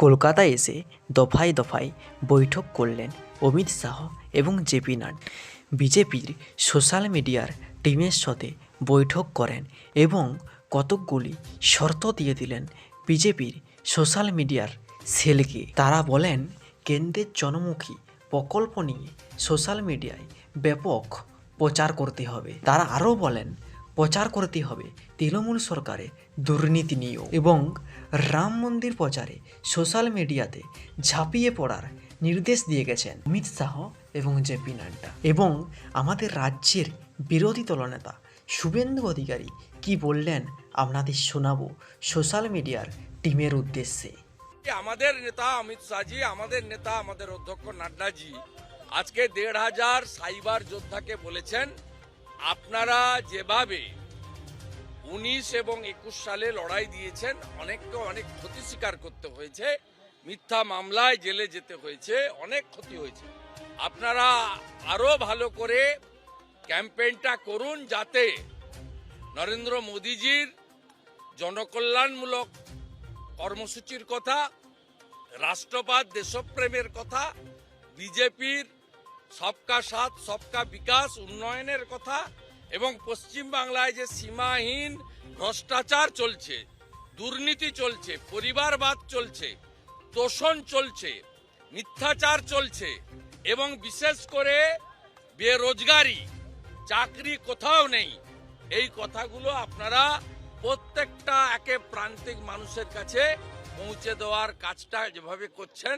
কলকাতায় এসে দফায় দফায় বৈঠক করলেন অমিত শাহ এবং জেপি নাড্ডা। বিজেপির সোশ্যাল মিডিয়ার টিমের সাথে বৈঠক করেন এবং কতকগুলি শর্ত দিয়ে দিলেন বিজেপির সোশ্যাল মিডিয়ার সেলকে। তারা বলেন কেন্দ্রের জনমুখী প্রকল্প নিয়ে সোশ্যাল মিডিয়ায় ব্যাপক প্রচার করতে হবে। তারা আরও বলেন প্রচার করতে হবে তৃণমূল সরকারের দুর্নীতি নিয়েও এবং রাম মন্দির প্রচারে সোশ্যাল মিডিয়াতে ঝাঁপিয়ে পড়ার নির্দেশ দিয়ে গেছেন অমিত শাহ এবং জেপি নাড্ডা। এবং আমাদের রাজ্যের বিরোধী দলনেতা শুভেন্দু অধিকারী কি বললেন আপনাদের শোনাবো সোশ্যাল মিডিয়ার টিমের উদ্দেশ্যে। আমাদের নেতা অমিত শাহজি, আমাদের নেতা আমাদের অধ্যক্ষ নাড্ডাজি আজকে ১,৫০০ সাইবার যোদ্ধাকে বলেছেন, আপনারা যেভাবে ১৯ এবং ২১ সালে লড়াই দিয়েছেন, অনেককে অনেক ক্ষতি স্বীকার করতে হয়েছে, মিথ্যা মামলায় জেলে যেতে হয়েছে, অনেক ক্ষতি হয়েছে। আপনারা আরো ভালো করে ক্যাম্পেইনটা করুন, যাতে নরেন্দ্র মোদীজির জনকল্যাণমূলক কর্মসূচির কথা, রাষ্ট্রবাদ দেশপ্রেমের কথা, বিজেপির সবকা সাথ সবকা বিকাশ উন্নয়নের কথা এবং পশ্চিমবাংলায় যে সীমাহীন ভ্রষ্টাচার চলছে, দুর্নীতি চলছে, পরিবারবাদ চলছে, তোষণ চলছে, মিথ্যাচার চলছে এবং বিশেষ করে বেরোজগারি, চাকরি কোথাও নেই, এই কথাগুলো আপনারা প্রত্যেকটা একে প্রান্তিক মানুষের কাছে পৌঁছে দেওয়ার কাজটা যেভাবে করছেন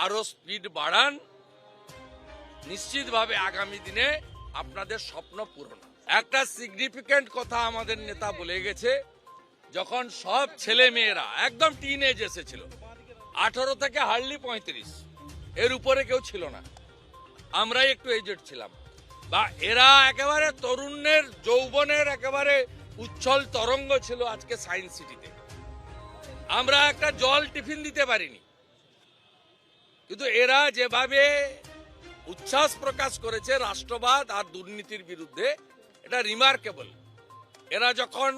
আরো স্পিড বাড়ান। নিশ্চিতভাবে আগামী দিনে আপনাদের স্বপ্ন পূরণ। একটা সিগনিফিক্যান্ট কথা আমাদের নেতা বলে গেছে, যখন সব ছেলে মেয়েরা একদম টিন এজ এসেছিল, 18 থেকে হার্ডলি 35, এর উপরে কেউ ছিল না, আমরাই একটু এজেড ছিলাম, বা এরা একেবারে তরুণের যৌবনের একেবারে উচ্ছল তরঙ্গ ছিল আজকে সায়েন্স সিটিতে। আমরা একটা জল টিফিন দিতে পারিনি, কিন্তু এরা যেভাবে উচ্ছ্বাস প্রকাশ করেছে রাষ্ট্রবাদ আর দুর্নীতির বিরুদ্ধে, এটা রিমার্কেবল। এরা যখন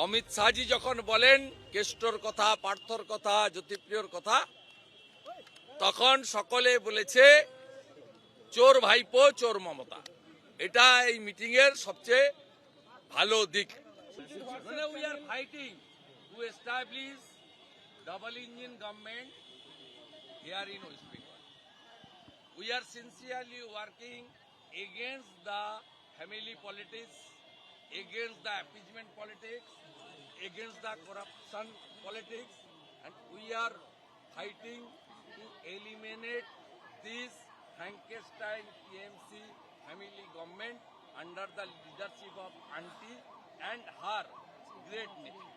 অমিত শাহজি যখন বলেন কেষ্টর কথা, পার্থর কথা, জ্যোতিপ্রিয়র কথা, তখন সকলে বলেছে চোর ভাইপো চোর মমতা। এটা এই মিটিং এর সবচেয়ে ভালো দিক। We are fighting to establish double engine government here in West Bengal. We are sincerely working against the family politics, against the appeasement politics, against the corruption politics, and we are fighting to eliminate this Frankenstein TMC family government under the leadership of Aunty and her great nephew.